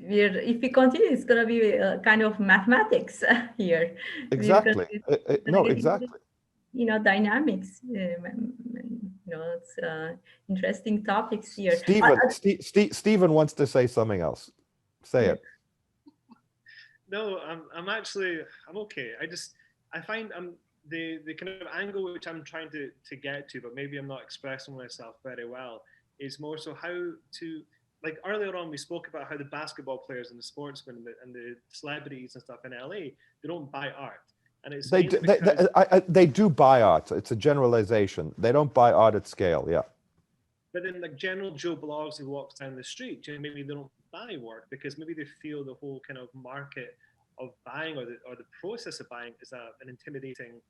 if we continue, it's going to be a kind of mathematics here. We're going Exactly. to No, get into, exactly. dynamics. It's interesting topics here. Stephen wants to say something else. Say Yeah. it. No, I'm okay. I find the kind of angle which I'm trying to get to, but maybe I'm not expressing myself very well, is more so how to, like earlier on we spoke about how the basketball players and the sportsmen and the celebrities and stuff in LA, they don't buy art, and it's mainly because They do buy art. It's a generalization. They don't buy art at scale. Yeah. but then like general Joe Blogs who walks down the street, maybe they don't buy work because maybe they feel the whole kind of market of buying or the process of buying is an intimidating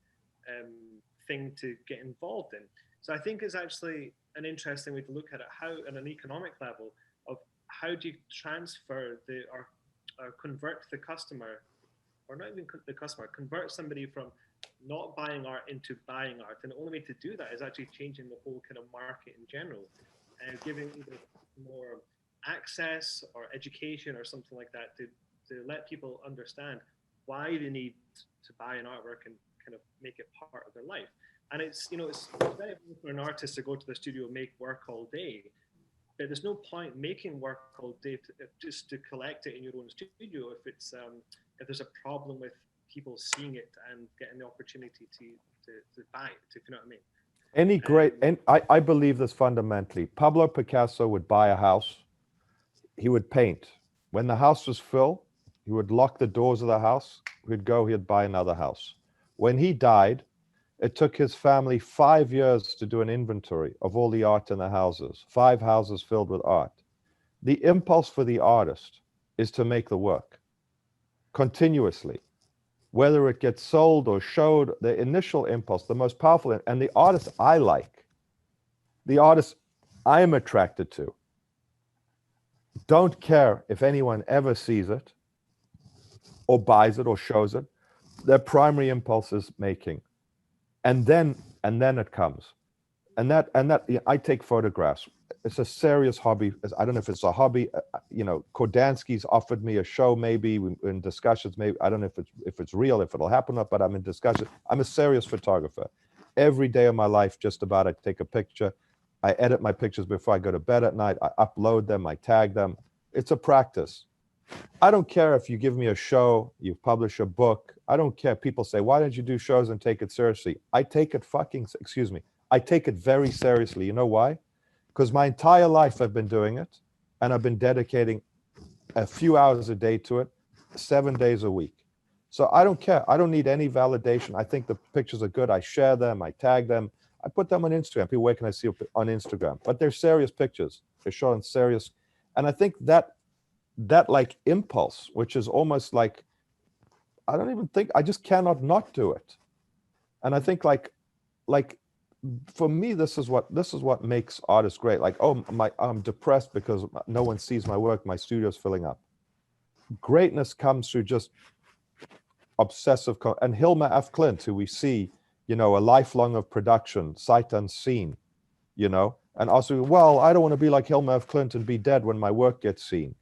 thing to get involved in. So I think it's actually an interesting way to look at it, how at an economic level of how do you transfer or convert the customer, or not even the customer, convert somebody from not buying art into buying art. And the only way to do that is actually changing the whole kind of market in general and giving either more access or education or something like that to let people understand why they need to buy an artwork and kind of make it part of their life. And it's very easy for an artist to go to the studio and make work all day, but there's no point making work all day just to collect it in your own studio if there's a problem with people seeing it and getting the opportunity to buy it, if you know what I mean. Any great, and I believe this fundamentally. Pablo Picasso would buy a house. He would paint. When the house was full, he would lock the doors of the house. He'd buy another house. When he died, it took his family 5 years to do an inventory of all the art in the houses, 5 houses filled with art. The impulse for the artist is to make the work continuously. Whether it gets sold or showed, the initial impulse, the most powerful, and the artist I like, the artist I'm attracted to, don't care if anyone ever sees it or buys it or shows it. Their primary impulse is making. And then it comes. And that I take photographs. It's a serious hobby. I don't know if it's a hobby. Kordansky's offered me a show, maybe in discussions. Maybe I don't know if it's real, if it'll happen or not. But I'm in discussion. I'm a serious photographer. Every day of my life, just about, I take a picture. I edit my pictures before I go to bed at night. I upload them. I tag them. It's a practice. I don't care if you give me a show, you publish a book. I don't care. People say, why don't you do shows and take it seriously? I take it I take it very seriously. You know why? Because my entire life I've been doing it, and I've been dedicating a few hours a day to it, 7 days a week. So I don't care. I don't need any validation. I think the pictures are good. I share them. I tag them. I put them on Instagram. People, where can I see on Instagram? But they're serious pictures. They're showing serious. And I think that like impulse, which is almost like, I just cannot not do it. And I think like for me, this is what makes artists great. Like, I'm depressed because no one sees my work. My studio's filling up. Greatness comes through just obsessive. And Hilma F. Klint, who we see, a lifelong of production, sight unseen, and also, well, I don't want to be like Hilma F. Klint and be dead when my work gets seen.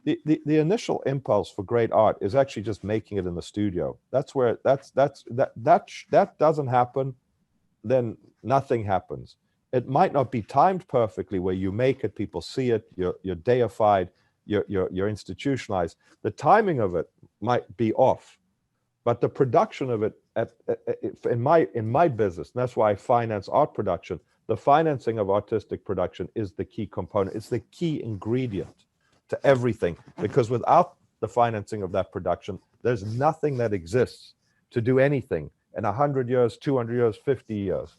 The initial impulse for great art is actually just making it in the studio. That's where that doesn't happen, then nothing happens. It might not be timed perfectly where you make it, people see it, you're deified, you're institutionalized. The timing of it might be off, but the production of it in my business, and that's why I finance art production. The financing of artistic production is the key component. It's the key ingredient to everything, because without the financing of that production, there's nothing that exists to do anything in 100 years, 200 years, 50 years.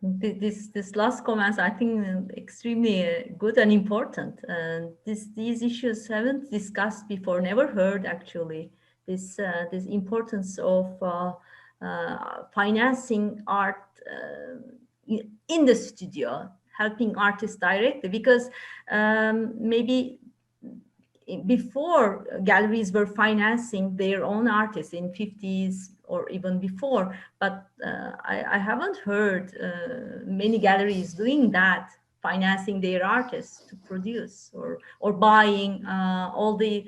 This last comments, I think, extremely good and important. And these issues haven't discussed before, never heard actually. This importance of financing art in the studio, helping artists directly, because maybe before galleries were financing their own artists in 50s or even before, but I haven't heard many galleries doing that financing their artists to produce, or buying all the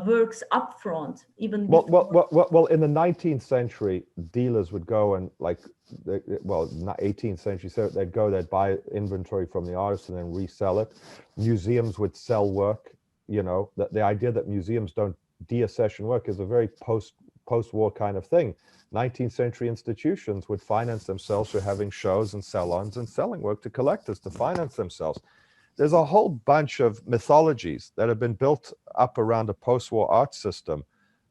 works upfront, even before. Well, in the 19th century, dealers would go and well, not 18th century, so they'd buy inventory from the artist and then resell it. Museums would sell work. The idea that museums don't deaccession work is a very post-war kind of thing. 19th century institutions would finance themselves through having shows and salons and selling work to collectors to finance themselves. There's a whole bunch of mythologies that have been built up around a post-war art system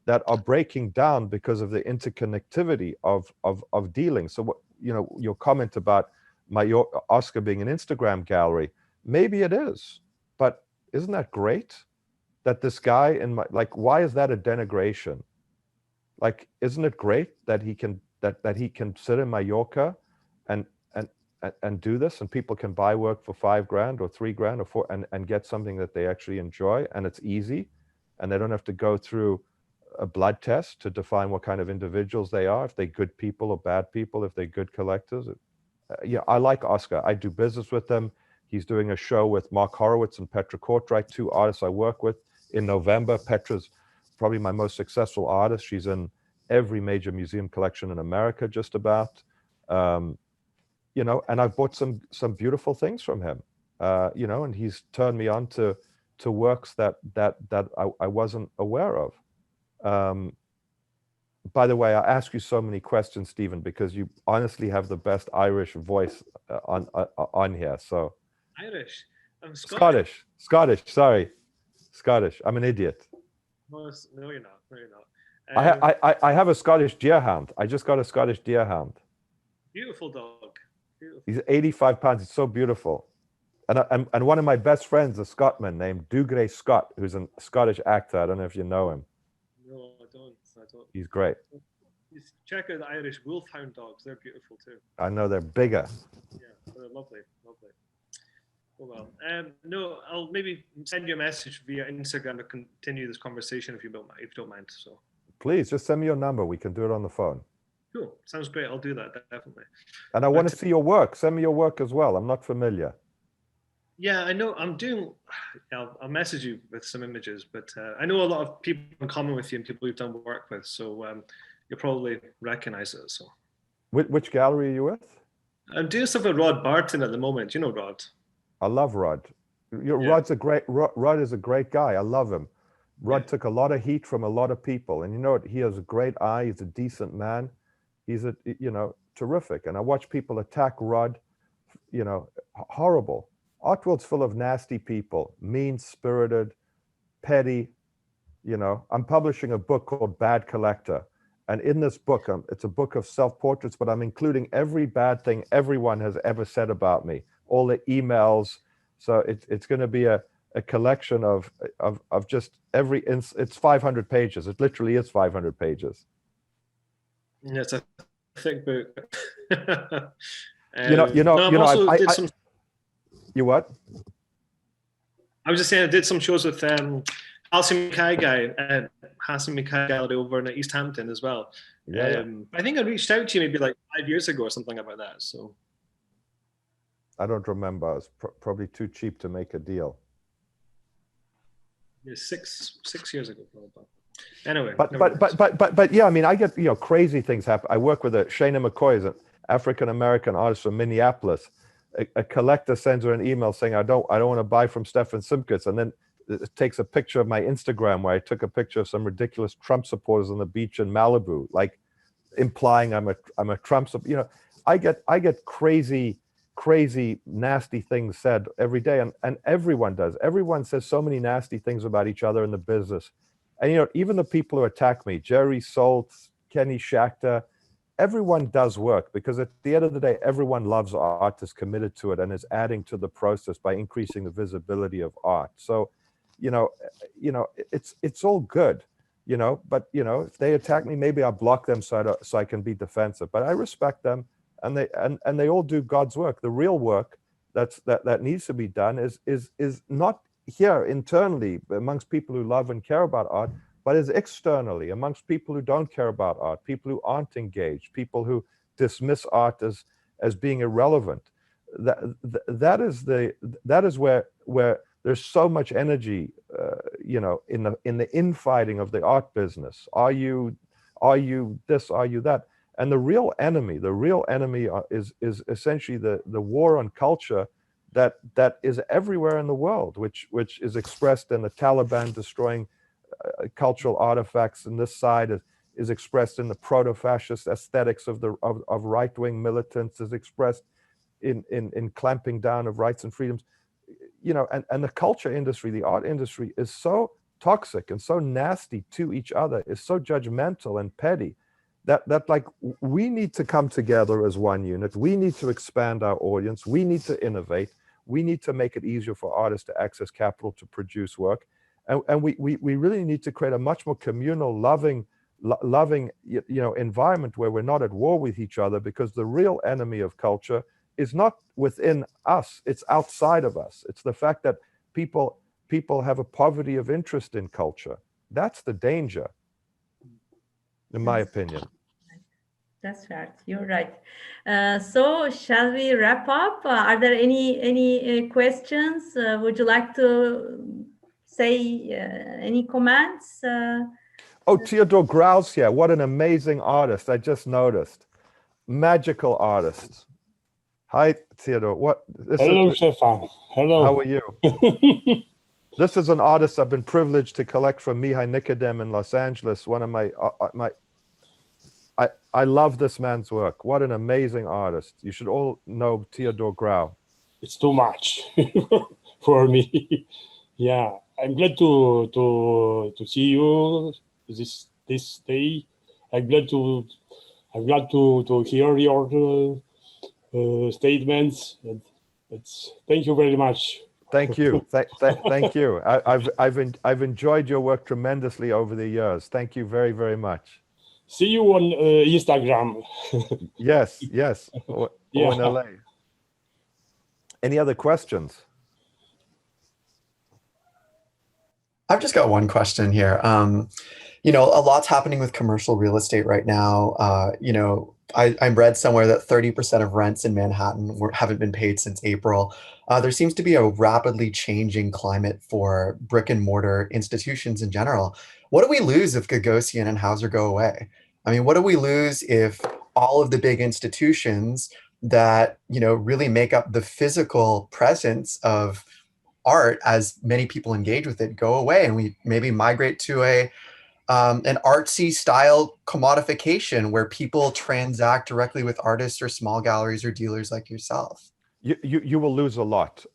that are breaking down because of the interconnectivity of dealing. So what, your comment about your Oscar being an Instagram gallery, maybe it is, but isn't that great that this guy in my, why is that a denigration? Isn't it great that he can that he can sit in Mallorca and do this, and people can buy work for $5,000 or $3,000 or $4,000 and get something that they actually enjoy, and it's easy, and they don't have to go through a blood test to define what kind of individuals they are, if they're good people or bad people, if they're good collectors. Yeah, I like Oscar. I do business with them. He's doing a show with Mark Horowitz and Petra Kortright, two artists I work with, in November. Petra's probably my most successful artist. She's in every major museum collection in America, just about. And I've bought some beautiful things from him. And he's turned me on to works that I wasn't aware of. By the way, I ask you so many questions, Stephen, because you honestly have the best Irish voice on here. So Irish. I'm Scottish. Sorry, Scottish. I'm an idiot. No, you're not. No, you're not. I have a Scottish deerhound. I just got a Scottish deerhound. Beautiful dog. Beautiful. He's 85 pounds. It's so beautiful. And one of my best friends, a Scotsman named Dougray Scott, who's a Scottish actor. I don't know if you know him. No, I don't. He's great. Check out the Irish wolfhound dogs. They're beautiful too. I know, they're bigger. Yeah, they're lovely. Oh well. No, I'll maybe send you a message via Instagram to continue this conversation if you don't mind. So please just send me your number. We can do it on the phone. Cool. Sounds great. I'll do that, definitely. And I want to see your work. Send me your work as well. I'm not familiar. Yeah, I know. I'll message you with some images, but I know a lot of people in common with you and people you've done work with, so you'll probably recognize it. So, which gallery are you with? I'm doing stuff with Rod Barton at the moment. You know Rod? I love Rod. Rod is a great guy. I love him. Rod took a lot of heat from a lot of people, and you know what? He has a great eye. He's a decent man. He's terrific. And I watch people attack Rod. Horrible. Art world's full of nasty people, mean-spirited, petty. I'm publishing a book called Bad Collector. And in this book, it's a book of self-portraits, but I'm including every bad thing everyone has ever said about me, all the emails. So it's going to be a collection of just it's 500 pages. It literally is 500 pages. Yeah, it's a thick book. You what? I was just saying I did some shows with Hassan Mackay Gallery over in East Hampton as well. Yeah. I think I reached out to you maybe like 5 years ago or something about that. So I don't remember. I was probably too cheap to make a deal. Yeah, six years ago probably. Anyway. But yeah, I mean, I get crazy things happen. I work with Shana McCoy, is an African American artist from Minneapolis. A collector sends her an email saying, I don't want to buy from Stefan Simchowitz, and then it takes a picture of my Instagram where I took a picture of some ridiculous Trump supporters on the beach in Malibu, like implying I'm a Trump supporter. I get crazy, nasty things said every day, and everyone does. Everyone says so many nasty things about each other in the business. And even the people who attack me, Jerry Saltz, Kenny Schachter, everyone does work, because at the end of the day, everyone loves art, is committed to it, and is adding to the process by increasing the visibility of art. So, it's all good, but if they attack me, maybe I'll block them so I can be defensive. But I respect them, and they all do God's work. The real work that needs to be done is not here internally amongst people who love and care about art, but is externally amongst people who don't care about art, people who aren't engaged, people who dismiss art as being irrelevant. that is where there's so much energy, you know, in the infighting of the art business. Are you this? Are you that? And the real enemy is essentially the war on culture that is everywhere in the world, which is expressed in the Taliban destroying cultural artifacts, and this side is expressed in the proto-fascist aesthetics of right-wing militants, is expressed in clamping down of rights and freedoms. You know, and the culture industry, the art industry, is so toxic and so nasty to each other, is so judgmental and petty, that like we need to come together as one unit. We need to expand our audience. We need to innovate. We need to make it easier for artists to access capital to produce work. And we really need to create a much more communal, loving, you know, environment where we're not at war with each other, because the real enemy of culture is not within us, it's outside of us. It's the fact that people have a poverty of interest in culture. That's the danger, in my opinion. That's right. You're right. So shall we wrap up? Are there any questions? Would you like to say any comments? Oh, Theodore Grau's here. What an amazing artist. I just noticed. Magical artist. Hi, Theodore. Hello, Stefan. Hello. How are you? This is an artist I've been privileged to collect from Mihai Nicodem in Los Angeles. One of I love this man's work. What an amazing artist. You should all know Theodore Grau. It's too much for me. Yeah, I'm glad to see you this day. I'm glad to hear your statements. Thank you very much. Thank you. Thank you. I've enjoyed your work tremendously over the years. Thank you very, very much. See you on Instagram. Yes. Or in LA. Any other questions? I've just got one question here. You know, a lot's happening with commercial real estate right now. You know, I read somewhere that 30% of rents in Manhattan haven't been paid since April. There seems to be a rapidly changing climate for brick and mortar institutions in general. What do we lose if Gagosian and Hauser go away? I mean, what do we lose if all of the big institutions that, you know, really make up the physical presence of art as many people engage with it go away, and we maybe migrate to an artsy style commodification where people transact directly with artists or small galleries or dealers like yourself? You will lose a lot.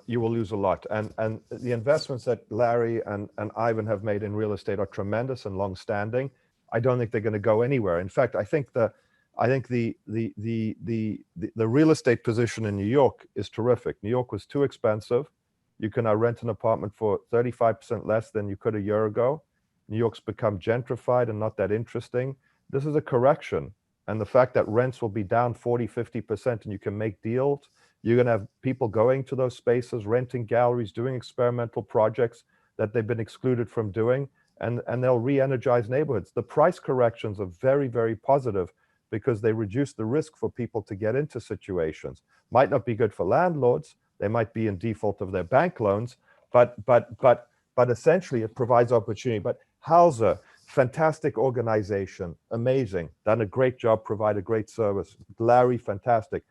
You will lose a lot. And the investments that Larry and Ivan have made in real estate are tremendous and long-standing. I don't think they're going to go anywhere. In fact, I think the real estate position in New York is terrific. New York was too expensive. You can now rent an apartment for 35% less than you could a year ago. New York's become gentrified and not that interesting. This is a correction. And the fact that rents will be down 40, 50% and you can make deals, you're going to have people going to those spaces, renting galleries, doing experimental projects that they've been excluded from doing, and they'll re-energize neighborhoods. The price corrections are very, very positive because they reduce the risk for people to get into situations. Might not be good for landlords. They might be in default of their bank loans, but essentially it provides opportunity. But Hauser, fantastic organization, amazing, done a great job, provided great service. Larry, fantastic.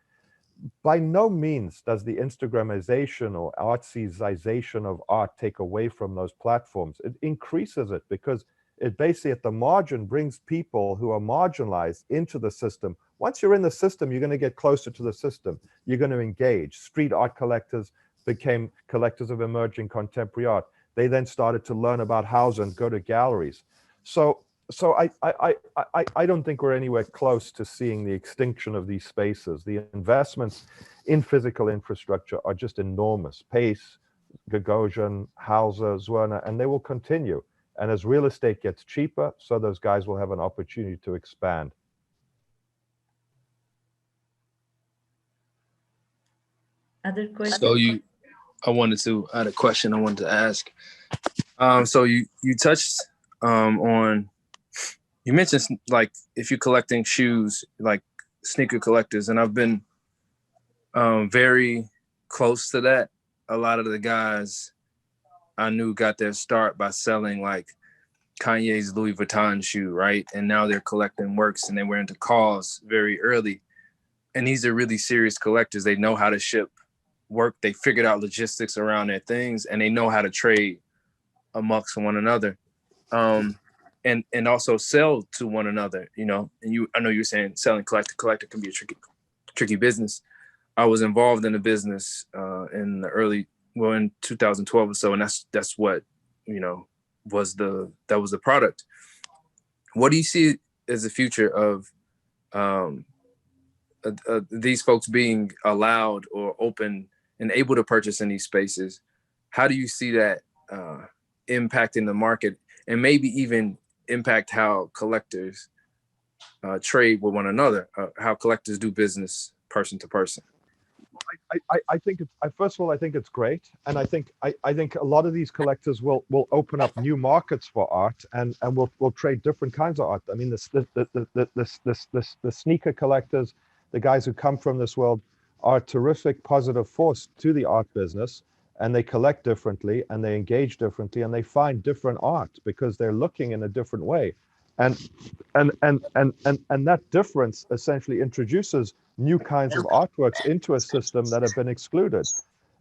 By no means does the Instagramization or artsyization of art take away from those platforms. It increases it because it basically at the margin brings people who are marginalized into the system. Once you're in the system, you're going to get closer to the system. You're going to engage. Street art collectors became collectors of emerging contemporary art. They then started to learn about Hauser and go to galleries. So I don't think we're anywhere close to seeing the extinction of these spaces. The investments in physical infrastructure are just enormous. Pace, Gagosian, Hauser, Zwirner, and they will continue. And as real estate gets cheaper, so those guys will have an opportunity to expand. Other questions? So I had a question I wanted to ask. So you touched on, you mentioned like if you're collecting shoes, like sneaker collectors, and I've been very close to that. A lot of the guys I knew got their start by selling like Kanye's Louis Vuitton shoe, right? And now they're collecting works, and they were into cause very early. And these are really serious collectors. They know how to ship work. They figured out logistics around their things, and they know how to trade amongst one another. And also sell to one another, you know. And I know you were saying selling collector can be a tricky business. I was involved in a business in in 2012 or so, and that's what, you know, was the product. What do you see as the future of these folks being allowed or open and able to purchase in these spaces? How do you see that impacting the market, and maybe even impact how collectors trade with one another, how collectors do business person to person? I think it's, first of all, I think it's great, and I think a lot of these collectors will open up new markets for art, and will trade different kinds of art. I mean, the sneaker collectors, the guys who come from this world, are a terrific positive force to the art business, and they collect differently, and they engage differently, and they find different art because they're looking in a different way, and that difference essentially introduces new kinds of artworks into a system that have been excluded.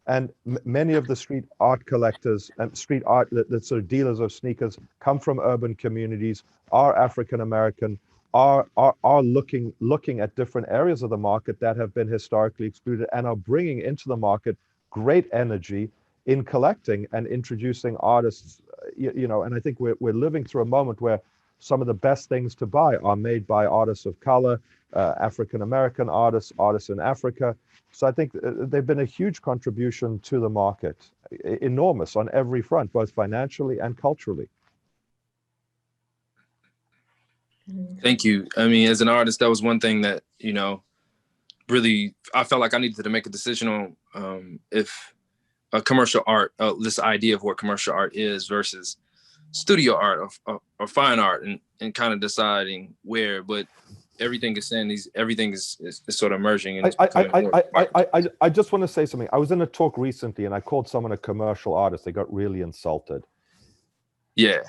And many of the street art collectors and street art, the sort of dealers of sneakers, come from urban communities, are African American, are looking at different areas of the market that have been historically excluded, and are bringing into the market great energy in collecting and introducing artists. You know, and I think we're living through a moment where some of the best things to buy are made by artists of color, African American artists in Africa. So I think they've been a huge contribution to the market, enormous on every front, both financially and culturally. Thank you. I mean, as an artist, that was one thing that, you know, really, I felt like I needed to make a decision on if a commercial art, this idea of what commercial art is versus studio art or fine art, and kind of deciding where. But everything is saying everything is sort of merging. And I just want to say something. I was in a talk recently, and I called someone a commercial artist. They got really insulted. Yeah.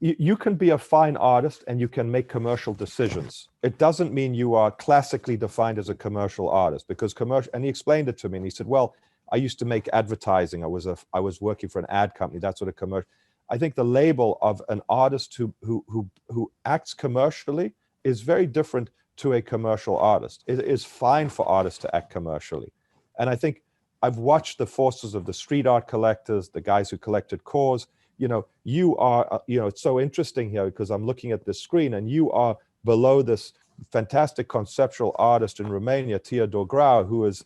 You can be a fine artist and you can make commercial decisions. It doesn't mean you are classically defined as a commercial artist, because and he explained it to me, and he said, well, I used to make advertising. I was working for an ad company. That's sort of commercial. I think the label of an artist who acts commercially is very different to a commercial artist. It is fine for artists to act commercially. And I think I've watched the forces of the street art collectors, the guys who collected cores. You know, you are, you know, it's so interesting here because I'm looking at the screen, and you are below this fantastic conceptual artist in Romania, Teodor Grau, who is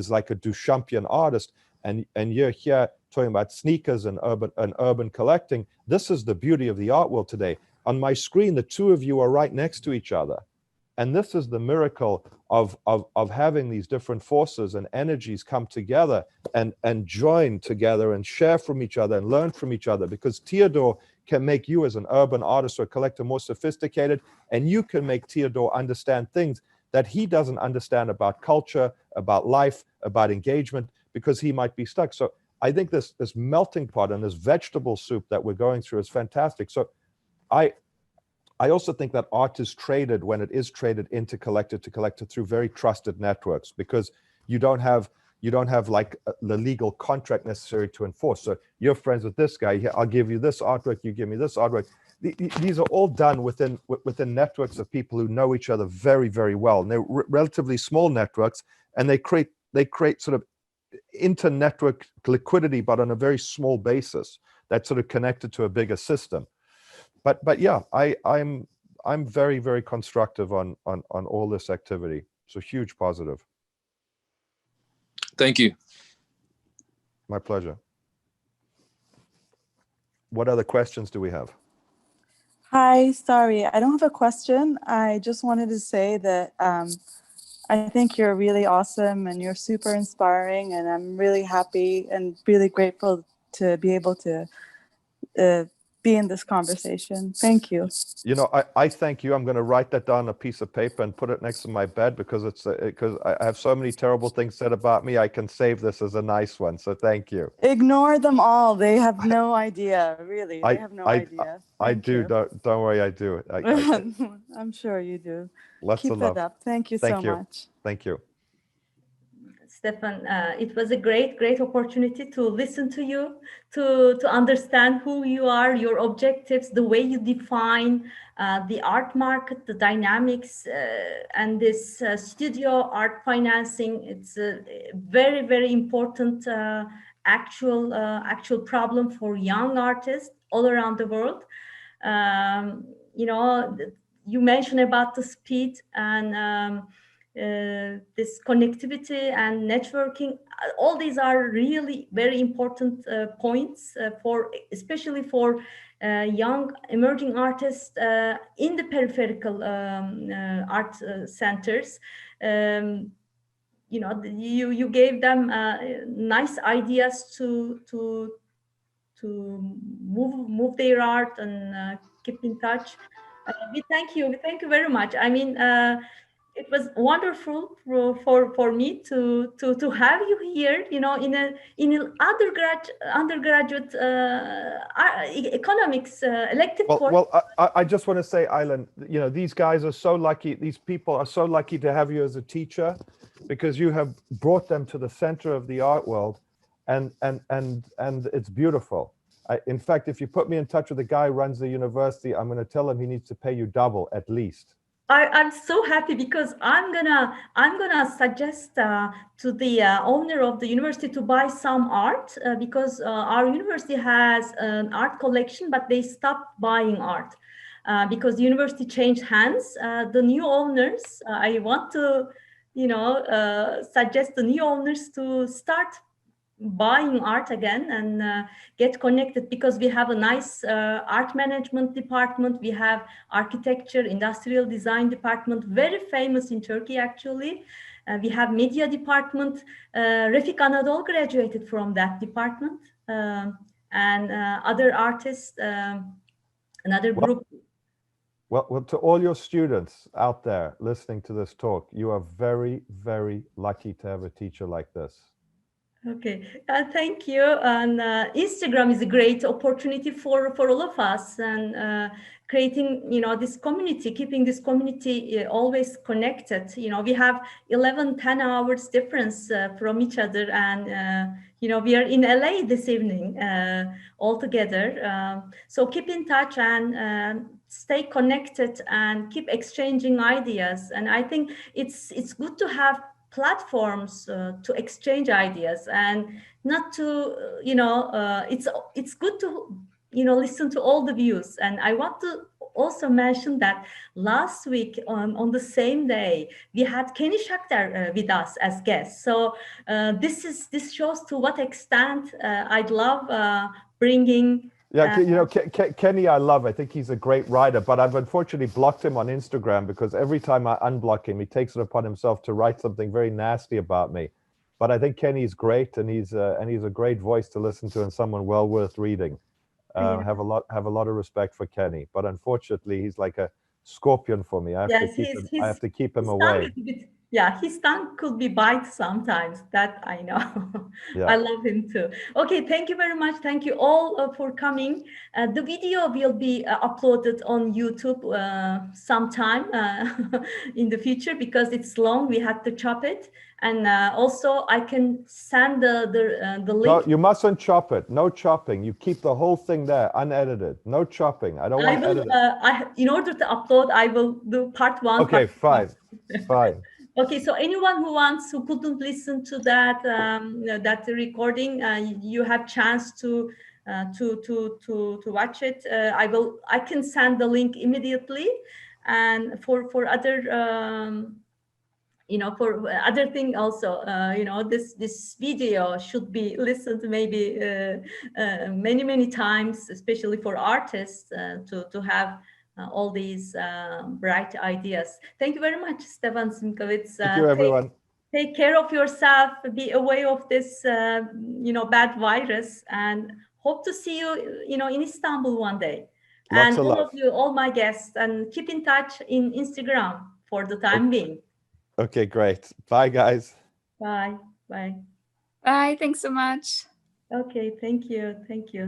like a Duchampian artist. And you're here talking about sneakers and urban collecting. This is the beauty of the art world today. On my screen, the two of you are right next to each other. And this is the miracle of having these different forces and energies come together and join together and share from each other and learn from each other, because Teodor can make you as an urban artist or collector more sophisticated, and you can make Teodor understand things that he doesn't understand about culture, about life, about engagement, because he might be stuck. So I think this melting pot and this vegetable soup that we're going through is fantastic. So I also think that art is traded, when it is traded into collector to collector, through very trusted networks, because you don't have like the legal contract necessary to enforce. So you're friends with this guy, I'll give you this artwork, you give me this artwork. These are all done within networks of people who know each other very, very well. And they're relatively small networks, and they create sort of inter-network liquidity, but on a very small basis that's sort of connected to a bigger system. But yeah, I'm very, very constructive on all this activity. So huge positive. Thank you. My pleasure. What other questions do we have? Hi, sorry, I don't have a question. I just wanted to say that I think you're really awesome and you're super inspiring, and I'm really happy and really grateful to be able to be in this conversation. Thank you. You know, I thank you. I'm going to write that down on a piece of paper and put it next to my bed because it's because I have so many terrible things said about me. I can save this as a nice one. So thank you. Ignore them all. They have no idea, really. They have no idea. I Thank do. you. Don't worry. I do. I'm sure you do. Lots Keep of that love. up. Thank you Thank so you. much. Thank you. Stefan, it was a great opportunity to listen to you, to understand who you are, your objectives, the way you define the art market, the dynamics, and this studio art financing. It's a very important actual problem for young artists all around the world. You know, you mentioned about the speed and this connectivity and networking. All these are really very important points for, especially for young emerging artists in the peripheral art centers. You know, you gave them nice ideas to move their art and keep in touch. We thank you. We thank you very much. I mean, it was wonderful for me to have you here. You know, in an undergraduate economics elective course. Well, I just want to say, Aylan, you know, these guys are so lucky. These people are so lucky to have you as a teacher, because you have brought them to the center of the art world, and it's beautiful. In fact, if you put me in touch with the guy who runs the university, I'm going to tell him he needs to pay you double at least. I'm so happy, because I'm gonna suggest to the owner of the university to buy some art, because our university has an art collection, but they stopped buying art because the university changed hands. The new owners, I want to, you know, suggest the new owners to start buying art again and get connected, because we have a nice art management department. We have architecture, industrial design department, very famous in Turkey actually. We have media department. Refik Anadol graduated from that department, and other artists, another group. Well, to all your students out there listening to this talk, you are very lucky to have a teacher like this. Okay, thank you. And Instagram is a great opportunity for all of us, and creating, you know, this community, keeping this community always connected. You know, we have 10 hours difference from each other, and you know, we are in LA this evening all together. So keep in touch and stay connected and keep exchanging ideas. And I think it's good to have platforms to exchange ideas, and not to, you know, it's good to, you know, listen to all the views. And I want to also mention that last week on the same day, we had Kenny Shakhtar with us as guest. So this shows to what extent I'd love bringing. Yeah, you know, Kenny, I love. I think he's a great writer, but I've unfortunately blocked him on Instagram, because every time I unblock him, he takes it upon himself to write something very nasty about me. But I think Kenny's great, and he's a great voice to listen to, and someone well worth reading. Yeah. Have a lot of respect for Kenny, but unfortunately, he's like a scorpion for me. I have to keep him away. Yeah, his tongue could be bite sometimes, that I know. Yeah. I love him too. Okay, thank you very much. Thank you all for coming. The video will be uploaded on YouTube sometime in the future, because it's long. We had to chop it. And also I can send the link. No, you mustn't chop it. No chopping. You keep the whole thing there, unedited. No chopping. I don't want edited. In order to upload, I will do part 1. Okay, fine. Fine. Okay, so anyone who couldn't listen to that that recording, you have chance to watch it. I can send the link immediately, and for other you know, for other thing also, you know, this video should be listened maybe many times, especially for artists to have all these bright ideas. Thank you very much, Stefan Simchowitz. Thank you, everyone. Take care of yourself. Be aware of this, you know, bad virus, and hope to see you, in Istanbul one day. Lots And of all love. of you, all my guests, and keep in touch in Instagram for the time being. Okay, great. Bye, guys. Bye. Bye. Bye. Thanks so much. Okay. Thank you. Thank you.